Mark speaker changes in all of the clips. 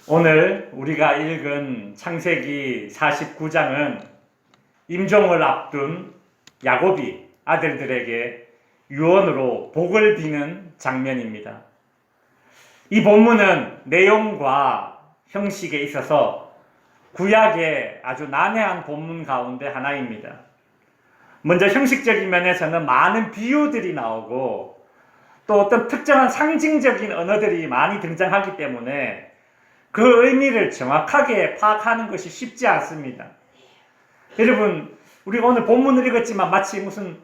Speaker 1: 오늘 우리가 읽은 창세기 49장은 임종을 앞둔 야곱이 아들들에게 유언으로 복을 비는 장면입니다. 이 본문은 내용과 형식에 있어서 구약의 아주 난해한 본문 가운데 하나입니다. 먼저 형식적인 면에서는 많은 비유들이 나오고 또 어떤 특정한 상징적인 언어들이 많이 등장하기 때문에 그 의미를 정확하게 파악하는 것이 쉽지 않습니다. 여러분, 우리가 오늘 본문을 읽었지만 마치 무슨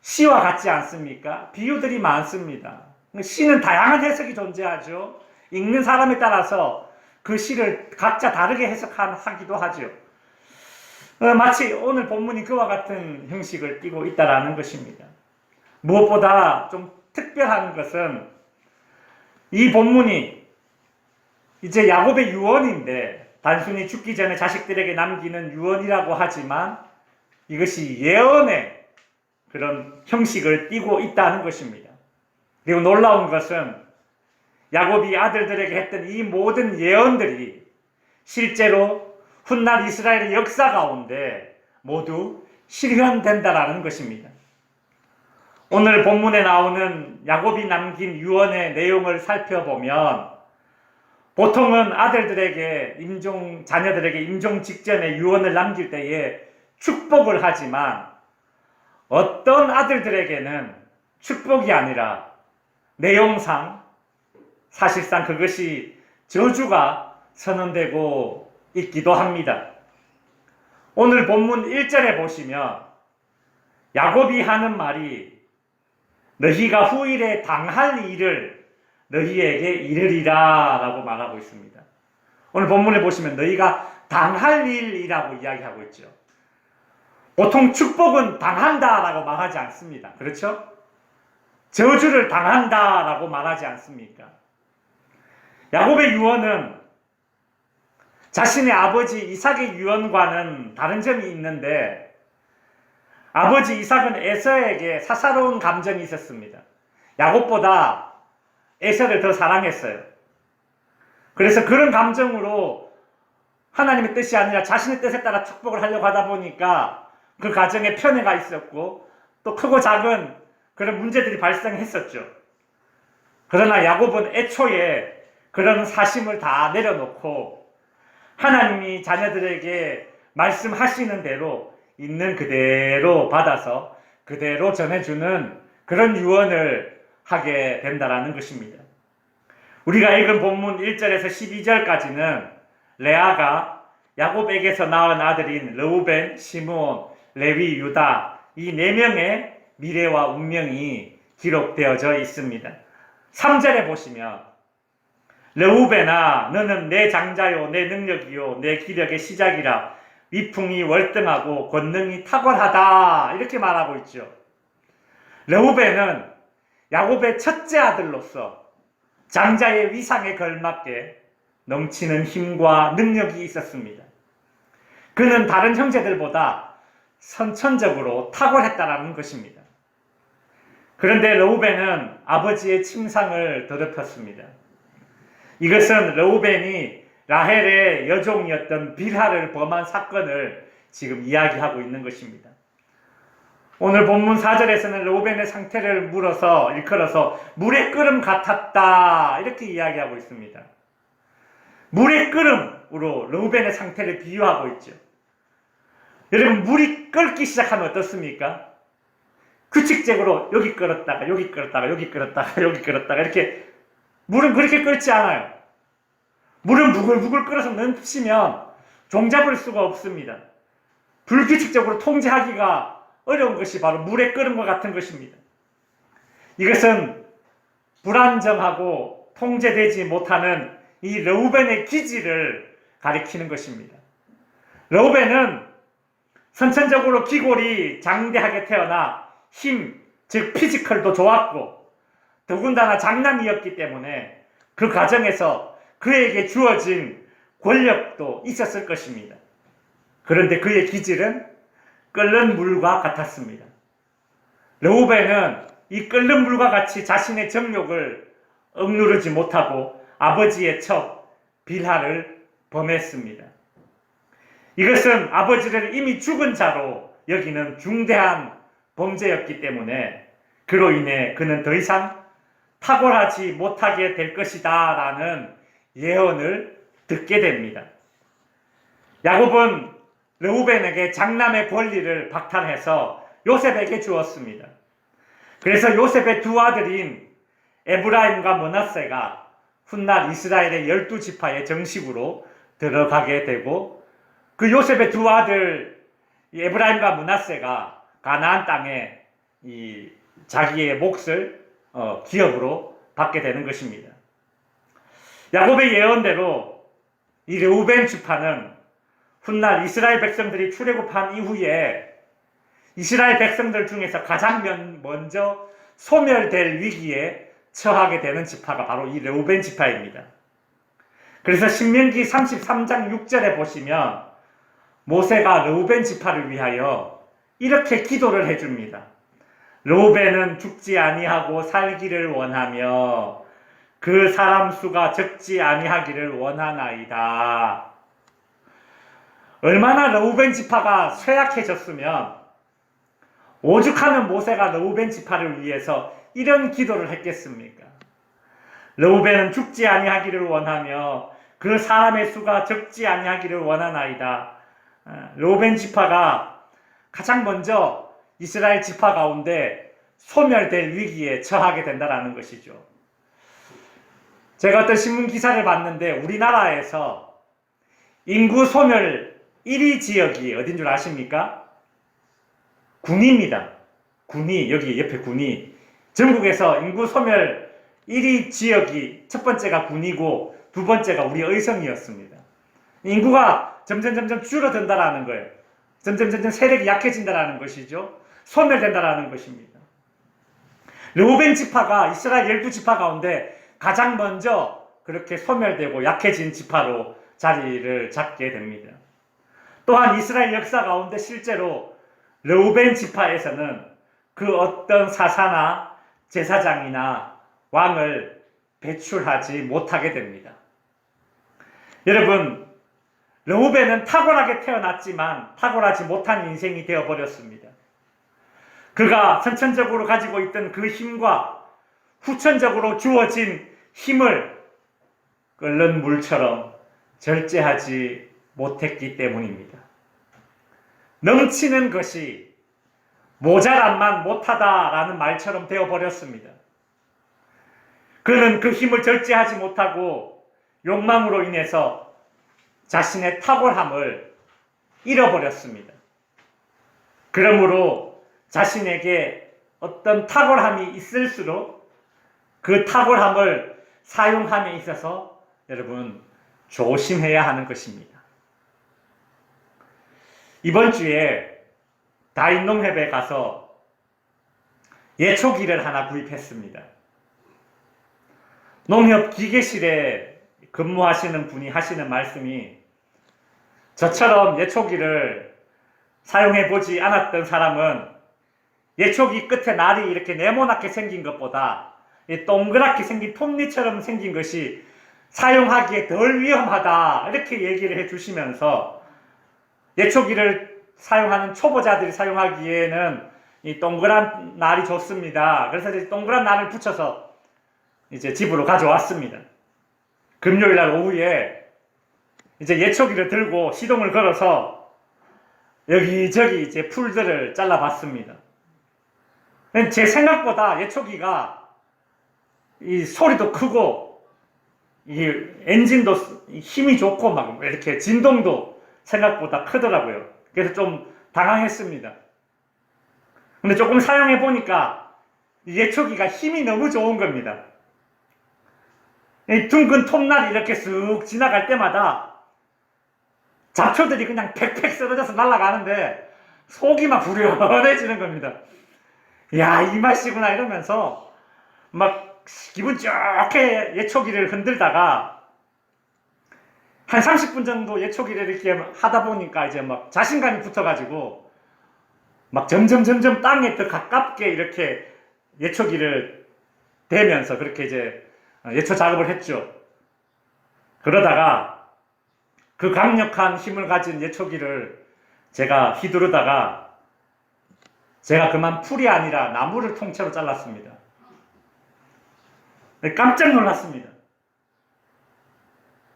Speaker 1: 시와 같지 않습니까? 비유들이 많습니다. 시는 다양한 해석이 존재하죠. 읽는 사람에 따라서 그 시를 각자 다르게 해석하기도 하죠. 마치 오늘 본문이 그와 같은 형식을 띠고 있다는 것입니다. 무엇보다 좀 특별한 것은 이 본문이 이제 야곱의 유언인데 단순히 죽기 전에 자식들에게 남기는 유언이라고 하지만 이것이 예언의 그런 형식을 띠고 있다는 것입니다. 그리고 놀라운 것은 야곱이 아들들에게 했던 이 모든 예언들이 실제로 훗날 이스라엘의 역사 가운데 모두 실현된다라는 것입니다. 오늘 본문에 나오는 야곱이 남긴 유언의 내용을 살펴보면 보통은 아들들에게 자녀들에게 임종 직전에 유언을 남길 때에 축복을 하지만 어떤 아들들에게는 축복이 아니라 내용상 사실상 그것이 저주가 선언되고 있기도 합니다. 오늘 본문 1절에 보시면 야곱이 하는 말이 너희가 후일에 당할 일을 너희에게 이르리라 라고 말하고 있습니다. 오늘 본문에 보시면 너희가 당할 일이라고 이야기하고 있죠. 보통 축복은 당한다 라고 말하지 않습니다. 그렇죠? 저주를 당한다 라고 말하지 않습니까? 야곱의 유언은 자신의 아버지 이삭의 유언과는 다른 점이 있는데 아버지 이삭은 에서에게 사사로운 감정이 있었습니다. 야곱보다 에서를 더 사랑했어요. 그래서 그런 감정으로 하나님의 뜻이 아니라 자신의 뜻에 따라 축복을 하려고 하다 보니까 그 가정에 편애가 있었고 또 크고 작은 그런 문제들이 발생했었죠. 그러나 야곱은 애초에 그런 사심을 다 내려놓고 하나님이 자녀들에게 말씀하시는 대로 있는 그대로 받아서 그대로 전해주는 그런 유언을 하게 된다는 것입니다. 우리가 읽은 본문 1절에서 12절까지는 레아가 야곱에게서 낳은 아들인 르우벤, 시므온, 레위, 유다 이 4명의 미래와 운명이 기록되어져 있습니다. 3절에 보시면 르우벤아 너는 내 장자요 내 능력이요 내 기력의 시작이라 위풍이 월등하고 권능이 탁월하다 이렇게 말하고 있죠. 르우벤은 야곱의 첫째 아들로서 장자의 위상에 걸맞게 넘치는 힘과 능력이 있었습니다. 그는 다른 형제들보다 선천적으로 탁월했다는 것입니다. 그런데 르우벤은 아버지의 침상을 더럽혔습니다. 이것은 르우벤이 라헬의 여종이었던 빌하를 범한 사건을 지금 이야기하고 있는 것입니다. 오늘 본문 4절에서는 르우벤의 상태를 일컬어서 물의 끓음 같았다 이렇게 이야기하고 있습니다. 물의 끓음으로 르우벤의 상태를 비유하고 있죠. 여러분, 물이 끓기 시작하면 어떻습니까? 규칙적으로 여기 끓었다가 여기 끓었다가 여기 끓었다가 여기 끓었다가 이렇게 물은 그렇게 끓지 않아요. 물은 부글부글 끓어서 넘치면 종잡을 수가 없습니다. 불규칙적으로 통제하기가 어려운 것이 바로 물의 끓음과 같은 것입니다. 이것은 불안정하고 통제되지 못하는 이 르우벤의 기질을 가리키는 것입니다. 르우벤은 선천적으로 기골이 장대하게 태어나 힘, 즉 피지컬도 좋았고 더군다나 장남이었기 때문에 그 과정에서 그에게 주어진 권력도 있었을 것입니다. 그런데 그의 기질은 끓는 물과 같았습니다. 르우벤은 이 끓는 물과 같이 자신의 정욕을 억누르지 못하고 아버지의 첩, 빌하를 범했습니다. 이것은 아버지를 이미 죽은 자로 여기는 중대한 범죄였기 때문에 그로 인해 그는 더 이상 탁월하지 못하게 될 것이다 라는 예언을 듣게 됩니다. 야곱은 르우벤에게 장남의 권리를 박탈해서 요셉에게 주었습니다. 그래서 요셉의 두 아들인 에브라임과 므낫세가 훗날 이스라엘의 12지파에 정식으로 들어가게 되고 그 요셉의 두 아들 에브라임과 므낫세가 가나안 땅에 자기의 몫을 기업으로 받게 되는 것입니다. 야곱의 예언대로 이 르우벤 지파는 훗날 이스라엘 백성들이 출애굽한 이후에 이스라엘 백성들 중에서 가장 먼저 소멸될 위기에 처하게 되는 지파가 바로 이 르우벤 지파입니다. 그래서 신명기 33장 6절에 보시면 모세가 르우벤 지파를 위하여 이렇게 기도를 해줍니다. 르우벤은 죽지 아니하고 살기를 원하며 그 사람 수가 적지 아니하기를 원하나이다. 얼마나 르우벤 지파가 쇠약해졌으면 오죽하면 모세가 르우벤 지파를 위해서 이런 기도를 했겠습니까? 르우벤은 죽지 아니하기를 원하며 그 사람의 수가 적지 아니하기를 원하나이다. 르우벤 지파가 가장 먼저 이스라엘 지파 가운데 소멸될 위기에 처하게 된다는 것이죠. 제가 어떤 신문 기사를 봤는데 우리나라에서 인구 소멸 1위 지역이 어딘 줄 아십니까? 군위입니다. 군위, 여기 옆에 군위. 전국에서 인구 소멸 1위 지역이 첫 번째가 군위고 두 번째가 우리 의성이었습니다. 인구가 점점 줄어든다라는 거예요. 점점 세력이 약해진다라는 것이죠. 소멸된다라는 것입니다. 르우벤 지파가 이스라엘 12지파 가운데 가장 먼저 그렇게 소멸되고 약해진 지파로 자리를 잡게 됩니다. 또한 이스라엘 역사 가운데 실제로 르우벤 지파에서는 그 어떤 사사나 제사장이나 왕을 배출하지 못하게 됩니다. 여러분, 르우벤은 탁월하게 태어났지만 탁월하지 못한 인생이 되어버렸습니다. 그가 선천적으로 가지고 있던 그 힘과 후천적으로 주어진 힘을 끓는 물처럼 절제하지 못했기 때문입니다. 넘치는 것이 모자란만 못하다라는 말처럼 되어버렸습니다. 그는 그 힘을 절제하지 못하고 욕망으로 인해서 자신의 탁월함을 잃어버렸습니다. 그러므로 자신에게 어떤 탁월함이 있을수록 그 탁월함을 사용함에 있어서 여러분 조심해야 하는 것입니다. 이번 주에 다인농협에 가서 예초기를 하나 구입했습니다. 농협 기계실에 근무하시는 분이 하시는 말씀이 저처럼 예초기를 사용해보지 않았던 사람은 예초기 끝에 날이 이렇게 네모나게 생긴 것보다 동그랗게 생긴 톱니처럼 생긴 것이 사용하기에 덜 위험하다 이렇게 얘기를 해주시면서 예초기를 사용하는 초보자들이 사용하기에는 이 동그란 날이 좋습니다. 그래서 이제 동그란 날을 붙여서 이제 집으로 가져왔습니다. 금요일날 오후에 이제 예초기를 들고 시동을 걸어서 여기저기 이제 풀들을 잘라봤습니다. 제 생각보다 예초기가 이 소리도 크고 이 엔진도 힘이 좋고 막 이렇게 진동도 생각보다 크더라고요. 그래서 좀 당황했습니다. 근데 조금 사용해 보니까 예초기가 힘이 너무 좋은 겁니다. 이 둥근 톱날이 이렇게 쓱 지나갈 때마다 잡초들이 그냥 팩팩 쓰러져서 날아가는데 속이 막 후련해지는 겁니다. 야, 이 맛이구나 이러면서 막 기분 좋게 예초기를 흔들다가 한 30분 정도 예초기를 이렇게 하다 보니까 이제 막 자신감이 붙어가지고 막 점점 땅에 더 가깝게 이렇게 예초기를 대면서 그렇게 이제 예초 작업을 했죠. 그러다가 그 강력한 힘을 가진 예초기를 제가 휘두르다가 제가 그만 풀이 아니라 나무를 통째로 잘랐습니다. 깜짝 놀랐습니다.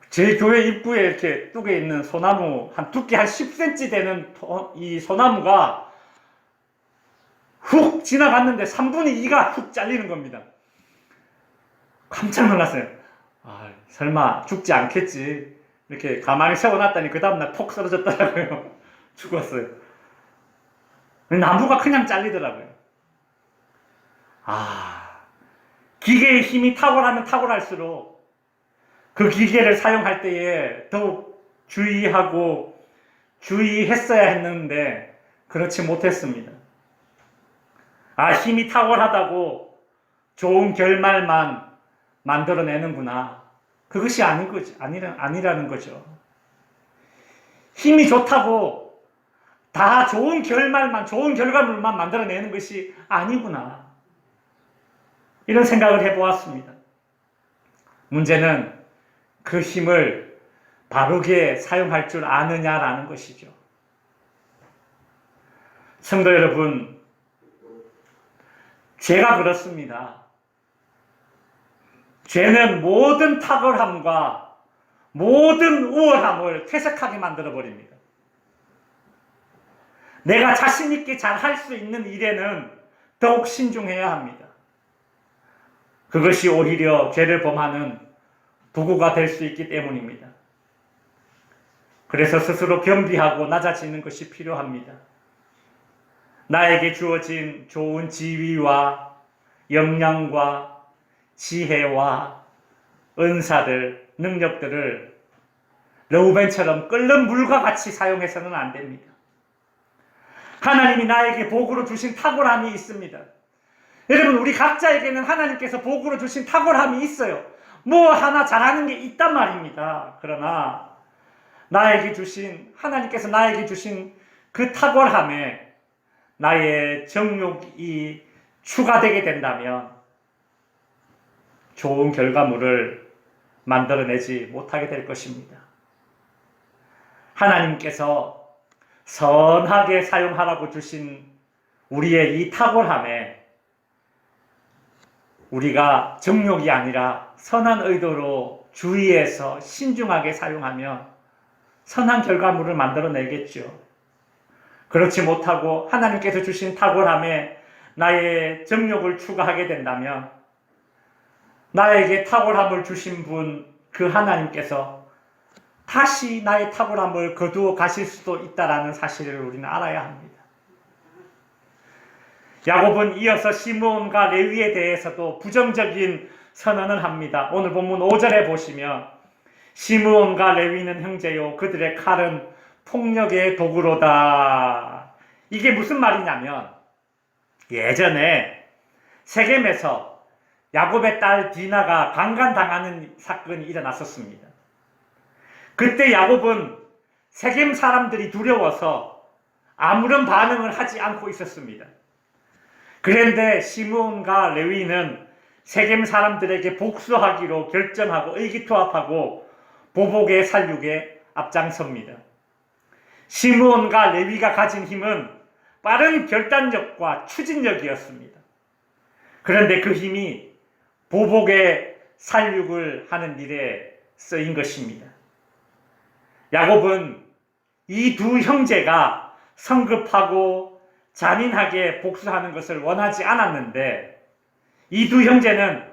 Speaker 1: 제 교회 입구에 이렇게 뚝에 있는 소나무, 두께 한 10cm 되는 이 소나무가 훅 지나갔는데 3분의 2가 훅 잘리는 겁니다. 깜짝 놀랐어요. 설마 죽지 않겠지. 이렇게 가만히 세워놨더니 그 다음날 폭 쓰러졌더라고요. 죽었어요. 나무가 그냥 잘리더라고요. 기계의 힘이 탁월하면 탁월할수록 그 기계를 사용할 때에 더욱 주의했어야 했는데 그렇지 못했습니다. 힘이 탁월하다고 좋은 결말만 만들어내는구나. 그것이 아니라는 거죠. 힘이 좋다고 다 좋은 결과물만 만들어내는 것이 아니구나. 이런 생각을 해보았습니다. 문제는 그 힘을 바르게 사용할 줄 아느냐라는 것이죠. 성도 여러분, 죄가 그렇습니다. 죄는 모든 탁월함과 모든 우월함을 퇴색하게 만들어버립니다. 내가 자신있게 잘 할 수 있는 일에는 더욱 신중해야 합니다. 그것이 오히려 죄를 범하는 도구가 될 수 있기 때문입니다. 그래서 스스로 겸비하고 낮아지는 것이 필요합니다. 나에게 주어진 좋은 지위와 역량과 지혜와 은사들, 능력들을 르우벤처럼 끓는 물과 같이 사용해서는 안 됩니다. 하나님이 나에게 복으로 주신 탁월함이 있습니다. 여러분, 우리 각자에게는 하나님께서 복으로 주신 탁월함이 있어요. 뭐 하나 잘하는 게 있단 말입니다. 그러나 하나님께서 나에게 주신 그 탁월함에 나의 정욕이 추가되게 된다면 좋은 결과물을 만들어내지 못하게 될 것입니다. 하나님께서 선하게 사용하라고 주신 우리의 이 탁월함에 우리가 정욕이 아니라 선한 의도로 주의해서 신중하게 사용하면 선한 결과물을 만들어내겠죠. 그렇지 못하고 하나님께서 주신 탁월함에 나의 정욕을 추가하게 된다면 나에게 탁월함을 주신 분, 그 하나님께서 다시 나의 탁월함을 거두어 가실 수도 있다는 사실을 우리는 알아야 합니다. 야곱은 이어서 시므온과 레위에 대해서도 부정적인 선언을 합니다. 오늘 본문 5절에 보시면 시므온과 레위는 형제요 그들의 칼은 폭력의 도구로다. 이게 무슨 말이냐면 예전에 세겜에서 야곱의 딸 디나가 강간당하는 사건이 일어났었습니다. 그때 야곱은 세겜 사람들이 두려워서 아무런 반응을 하지 않고 있었습니다. 그런데 시므온과 레위는 세겜 사람들에게 복수하기로 결정하고 의기투합하고 보복의 살육에 앞장섭니다. 시므온과 레위가 가진 힘은 빠른 결단력과 추진력이었습니다. 그런데 그 힘이 보복의 살육을 하는 일에 쓰인 것입니다. 야곱은 이 두 형제가 성급하고 잔인하게 복수하는 것을 원하지 않았는데 이 두 형제는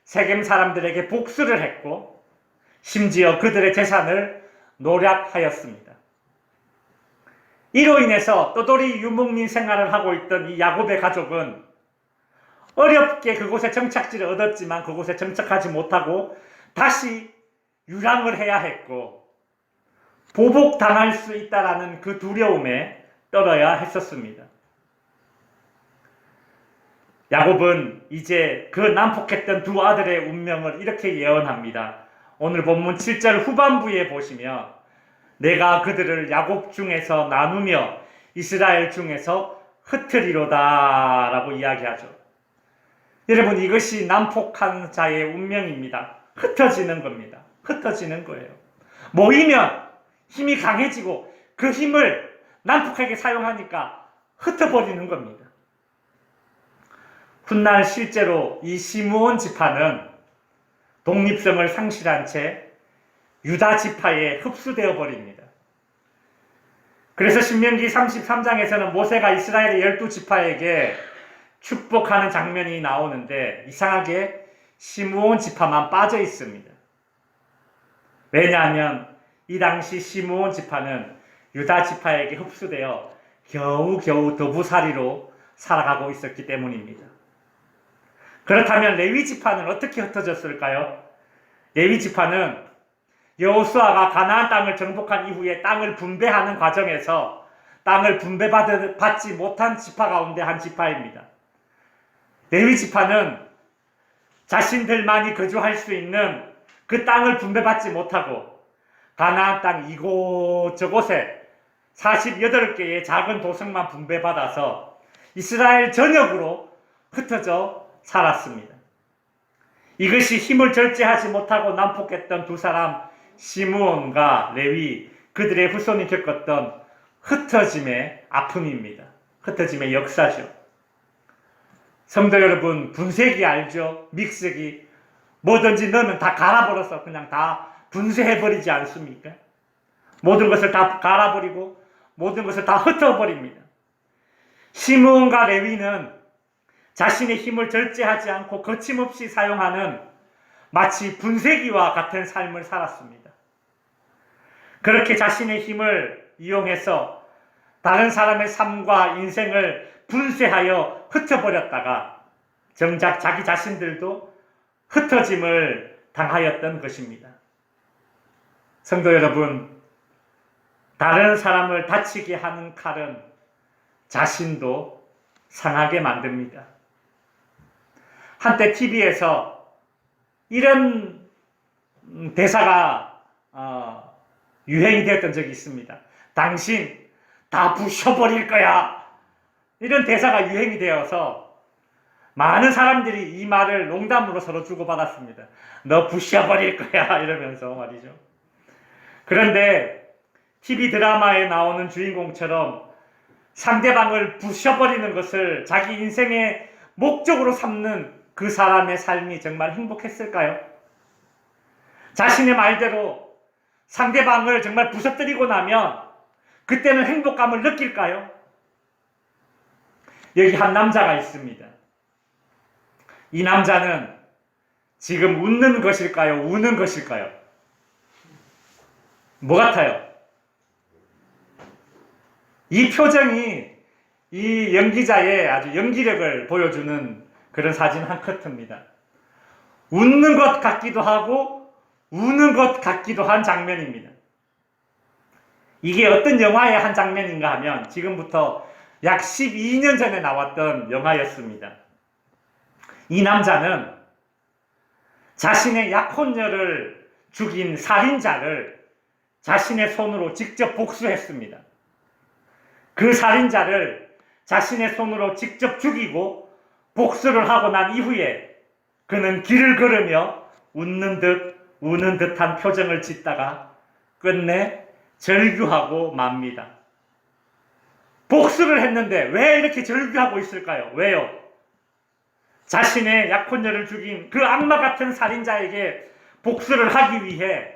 Speaker 1: 세겜 사람들에게 복수를 했고 심지어 그들의 재산을 노략하였습니다. 이로 인해서 떠돌이 유목민 생활을 하고 있던 이 야곱의 가족은 어렵게 그곳에 정착지를 얻었지만 그곳에 정착하지 못하고 다시 유랑을 해야 했고 보복당할 수 있다라는 그 두려움에 떨어야 했었습니다. 야곱은 이제 그 난폭했던 두 아들의 운명을 이렇게 예언합니다. 오늘 본문 7절 후반부에 보시면 내가 그들을 야곱 중에서 나누며 이스라엘 중에서 흩으리로다 라고 이야기하죠. 여러분, 이것이 난폭한 자의 운명입니다. 흩어지는 겁니다. 흩어지는 거예요. 모이면 힘이 강해지고 그 힘을 난폭하게 사용하니까 흩어버리는 겁니다. 훗날 실제로 이 시므온 지파는 독립성을 상실한 채 유다 지파에 흡수되어 버립니다. 그래서 신명기 33장에서는 모세가 이스라엘의 12지파에게 축복하는 장면이 나오는데 이상하게 시므온 지파만 빠져 있습니다. 왜냐하면 이 당시 시므온 지파는 유다 지파에게 흡수되어 겨우겨우 도부살이로 살아가고 있었기 때문입니다. 그렇다면 레위 지파는 어떻게 흩어졌을까요? 레위 지파는 여호수아가 가나안 땅을 정복한 이후에 땅을 분배하는 과정에서 땅을 분배받지 못한 지파 가운데 한 지파입니다. 레위 지파는 자신들만이 거주할 수 있는 그 땅을 분배받지 못하고 가나안 땅 이곳저곳에 48개의 작은 도성만 분배받아서 이스라엘 전역으로 흩어져 살았습니다. 이것이 힘을 절제하지 못하고 난폭했던 두 사람 시므온과 레위, 그들의 후손이 겪었던 흩어짐의 아픔입니다. 흩어짐의 역사죠. 성도 여러분, 분쇄기 알죠? 믹스기. 뭐든지 넣으면 다 갈아버려서 그냥 다 분쇄해버리지 않습니까? 모든 것을 다 갈아버리고 모든 것을 다 흩어버립니다. 시므온과 레위는 자신의 힘을 절제하지 않고 거침없이 사용하는 마치 분쇄기와 같은 삶을 살았습니다. 그렇게 자신의 힘을 이용해서 다른 사람의 삶과 인생을 분쇄하여 흩어버렸다가 정작 자기 자신들도 흩어짐을 당하였던 것입니다. 성도 여러분, 다른 사람을 다치게 하는 칼은 자신도 상하게 만듭니다. 한때 TV에서 이런 대사가 유행이 되었던 적이 있습니다. 당신 다 부셔버릴 거야. 이런 대사가 유행이 되어서 많은 사람들이 이 말을 농담으로 서로 주고받았습니다. 너 부셔버릴 거야 이러면서 말이죠. 그런데 TV 드라마에 나오는 주인공처럼 상대방을 부셔버리는 것을 자기 인생의 목적으로 삼는 그 사람의 삶이 정말 행복했을까요? 자신의 말대로 상대방을 정말 부서뜨리고 나면 그때는 행복감을 느낄까요? 여기 한 남자가 있습니다. 이 남자는 지금 웃는 것일까요? 우는 것일까요? 뭐 같아요? 이 표정이 이 연기자의 아주 연기력을 보여주는 그런 사진 한 커트입니다. 웃는 것 같기도 하고 우는 것 같기도 한 장면입니다. 이게 어떤 영화의 한 장면인가 하면 지금부터 약 12년 전에 나왔던 영화였습니다. 이 남자는 자신의 약혼녀를 죽인 살인자를 자신의 손으로 직접 복수했습니다. 그 살인자를 자신의 손으로 직접 죽이고 복수를 하고 난 이후에 그는 길을 걸으며 웃는 듯 우는 듯한 표정을 짓다가 끝내 절규하고 맙니다. 복수를 했는데 왜 이렇게 절규하고 있을까요? 왜요? 자신의 약혼녀를 죽인 그 악마 같은 살인자에게 복수를 하기 위해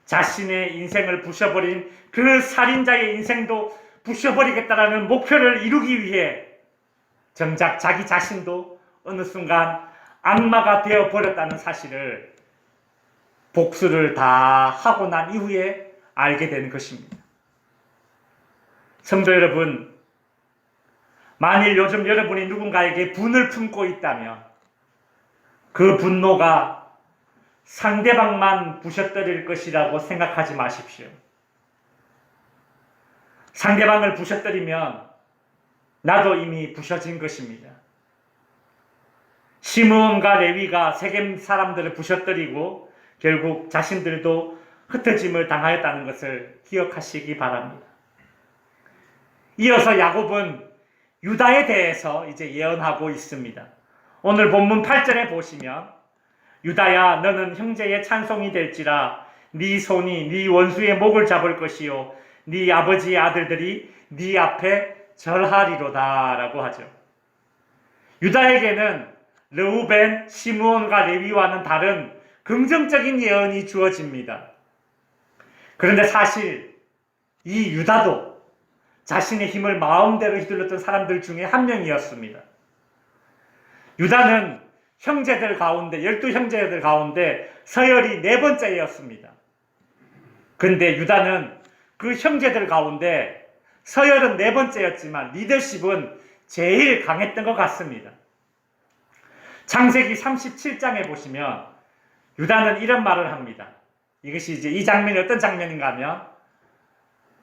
Speaker 1: 자신의 인생을 부셔버린 그 살인자의 인생도 부셔버리겠다라는 목표를 이루기 위해 정작 자기 자신도 어느 순간 악마가 되어버렸다는 사실을 복수를 다 하고 난 이후에 알게 된 것입니다. 성도 여러분, 만일 요즘 여러분이 누군가에게 분을 품고 있다면 그 분노가 상대방만 부셔뜨릴 것이라고 생각하지 마십시오. 상대방을 부셔뜨리면 나도 이미 부셔진 것입니다. 시므온과 레위가 세겜 사람들을 부셔뜨리고 결국 자신들도 흩어짐을 당하였다는 것을 기억하시기 바랍니다. 이어서 야곱은 유다에 대해서 이제 예언하고 있습니다. 오늘 본문 8절에 보시면 유다야 너는 형제의 찬송이 될지라 네 손이 네 원수의 목을 잡을 것이요 네 아버지의 아들들이 네 앞에 절하리로다 라고 하죠. 유다에게는 르우벤, 시므온과 레위와는 다른 긍정적인 예언이 주어집니다. 그런데 사실 이 유다도 자신의 힘을 마음대로 휘둘렀던 사람들 중에 한 명이었습니다. 유다는 형제들 가운데 12형제들 가운데 서열이 4번째였습니다. 그런데 유다는 그 형제들 가운데 서열은 4번째였지만 리더십은 제일 강했던 것 같습니다. 창세기 37장에 보시면 유다는 이런 말을 합니다. 이것이 이제 이 장면이 어떤 장면인가 하면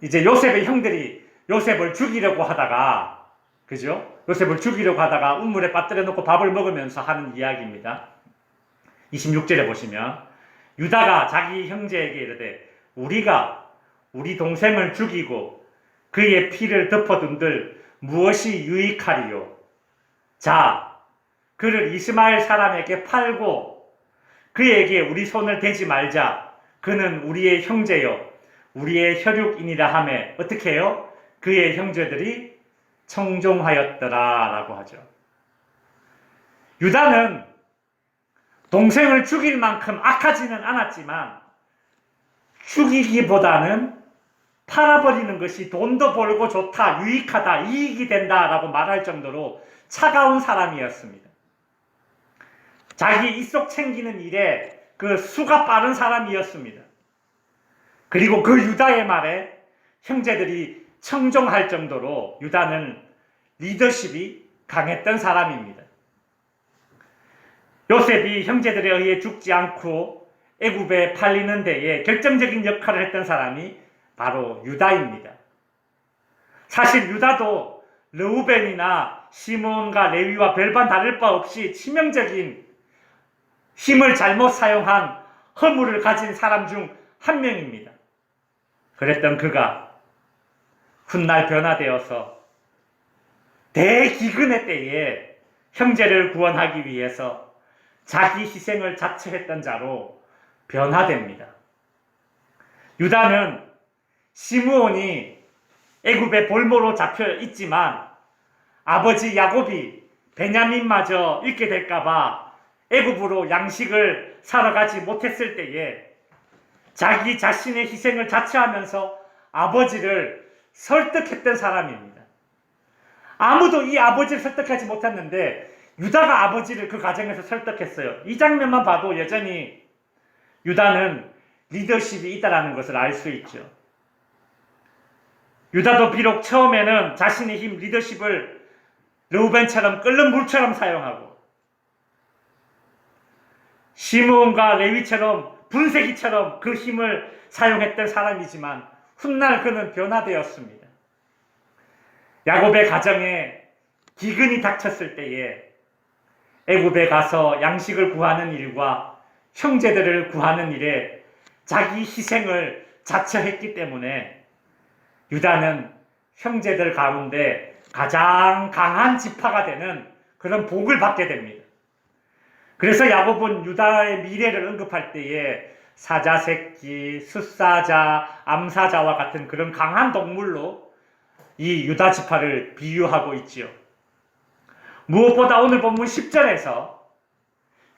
Speaker 1: 이제 요셉의 형들이 요셉을 죽이려고 하다가 그죠? 요셉을 죽이려고 하다가 우물에 빠뜨려 놓고 밥을 먹으면서 하는 이야기입니다. 26절에 보시면 유다가 자기 형제에게 이르되 우리가 우리 동생을 죽이고 그의 피를 덮어둔들 무엇이 유익하리요? 자, 그를 이스마엘 사람에게 팔고 그에게 우리 손을 대지 말자. 그는 우리의 형제요 우리의 혈육이니라 하매 어떻게 해요? 그의 형제들이 청종하였더라 라고 하죠. 유다는 동생을 죽일 만큼 악하지는 않았지만 죽이기보다는 팔아버리는 것이 돈도 벌고 좋다, 유익하다, 이익이 된다 라고 말할 정도로 차가운 사람이었습니다. 자기 입속 챙기는 일에 그 수가 빠른 사람이었습니다. 그리고 그 유다의 말에 형제들이 청종할 정도로 유다는 리더십이 강했던 사람입니다. 요셉이 형제들에 의해 죽지 않고 애굽에 팔리는 데에 결정적인 역할을 했던 사람이 바로 유다입니다. 사실 유다도 르우벤이나 시므온과 레위와 별반 다를 바 없이 치명적인 힘을 잘못 사용한 허물을 가진 사람 중 한 명입니다. 그랬던 그가 훗날 변화되어서 대기근의 때에 형제를 구원하기 위해서 자기 희생을 자처했던 자로 변화됩니다. 유다는 시므온이 애굽의 볼모로 잡혀 있지만 아버지 야곱이 베냐민마저 잃게 될까봐 애굽으로 양식을 사러 가지 못했을 때에 자기 자신의 희생을 자처하면서 아버지를 설득했던 사람입니다. 아무도 이 아버지를 설득하지 못했는데 유다가 아버지를 그 과정에서 설득했어요. 이 장면만 봐도 여전히 유다는 리더십이 있다는 것을 알 수 있죠. 유다도 비록 처음에는 자신의 힘, 리더십을 르우벤처럼 끓는 물처럼 사용하고 시므온과 레위처럼 분쇄기처럼 그 힘을 사용했던 사람이지만 훗날 그는 변화되었습니다. 야곱의 가정에 기근이 닥쳤을 때에 애굽에 가서 양식을 구하는 일과 형제들을 구하는 일에 자기 희생을 자처했기 때문에 유다는 형제들 가운데 가장 강한 지파가 되는 그런 복을 받게 됩니다. 그래서 야곱은 유다의 미래를 언급할 때에 사자 새끼, 숫사자, 암사자와 같은 그런 강한 동물로 이 유다 지파를 비유하고 있지요. 무엇보다 오늘 본문 10절에서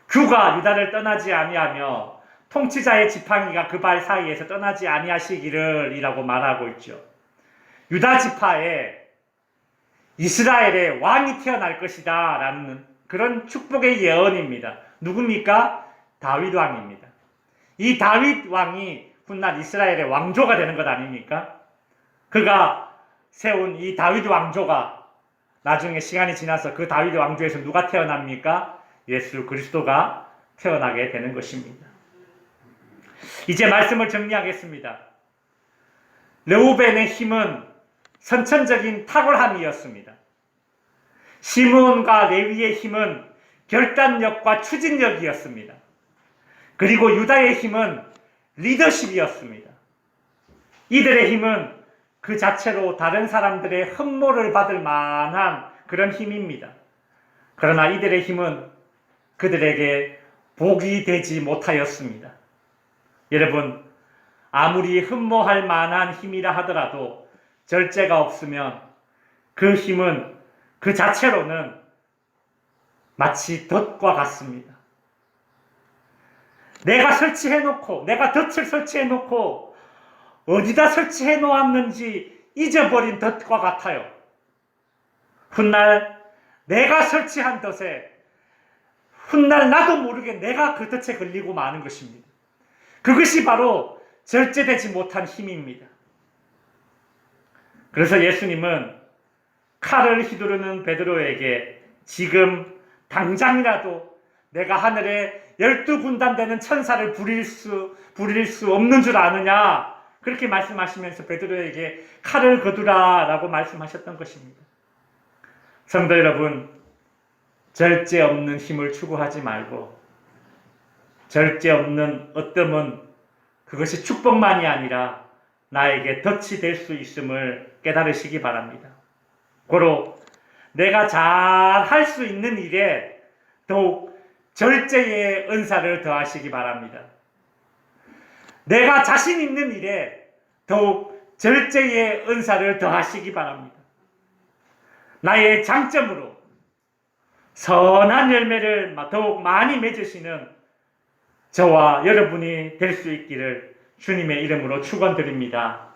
Speaker 1: 규가 유다를 떠나지 아니하며 통치자의 지팡이가 그 발 사이에서 떠나지 아니하시기를 이라고 말하고 있죠. 유다 지파에 이스라엘의 왕이 태어날 것이다 라는 그런 축복의 예언입니다. 누굽니까? 다윗 왕입니다. 이 다윗 왕이 훗날 이스라엘의 왕조가 되는 것 아닙니까? 그가 세운 이 다윗 왕조가 나중에 시간이 지나서 그 다윗 왕조에서 누가 태어납니까? 예수 그리스도가 태어나게 되는 것입니다. 이제 말씀을 정리하겠습니다. 르우벤의 힘은 선천적인 탁월함이었습니다. 시므온과 레위의 힘은 결단력과 추진력이었습니다. 그리고 유다의 힘은 리더십이었습니다. 이들의 힘은 그 자체로 다른 사람들의 흠모를 받을 만한 그런 힘입니다. 그러나 이들의 힘은 그들에게 복이 되지 못하였습니다. 여러분, 아무리 흠모할 만한 힘이라 하더라도 절제가 없으면 그 힘은 그 자체로는 마치 덫과 같습니다. 내가 덫을 설치해놓고 어디다 설치해 놓았는지 잊어버린 덫과 같아요. 훗날 내가 설치한 덫에 훗날 나도 모르게 내가 그 덫에 걸리고 마는 것입니다. 그것이 바로 절제되지 못한 힘입니다. 그래서 예수님은 칼을 휘두르는 베드로에게 지금 당장이라도 내가 하늘에 12군단 되는 천사를 부릴 수 없는 줄 아느냐, 그렇게 말씀하시면서 베드로에게 칼을 거두라 라고 말씀하셨던 것입니다. 성도 여러분, 절제 없는 힘을 추구하지 말고 절제 없는 어뜸은 그것이 축복만이 아니라 나에게 덫이 될 수 있음을 깨달으시기 바랍니다. 고로 내가 잘 할 수 있는 일에 더욱 절제의 은사를 더하시기 바랍니다. 내가 자신 있는 일에 더욱 절제의 은사를 더하시기 바랍니다. 나의 장점으로 선한 열매를 더욱 많이 맺으시는 저와 여러분이 될 수 있기를 주님의 이름으로 축원드립니다.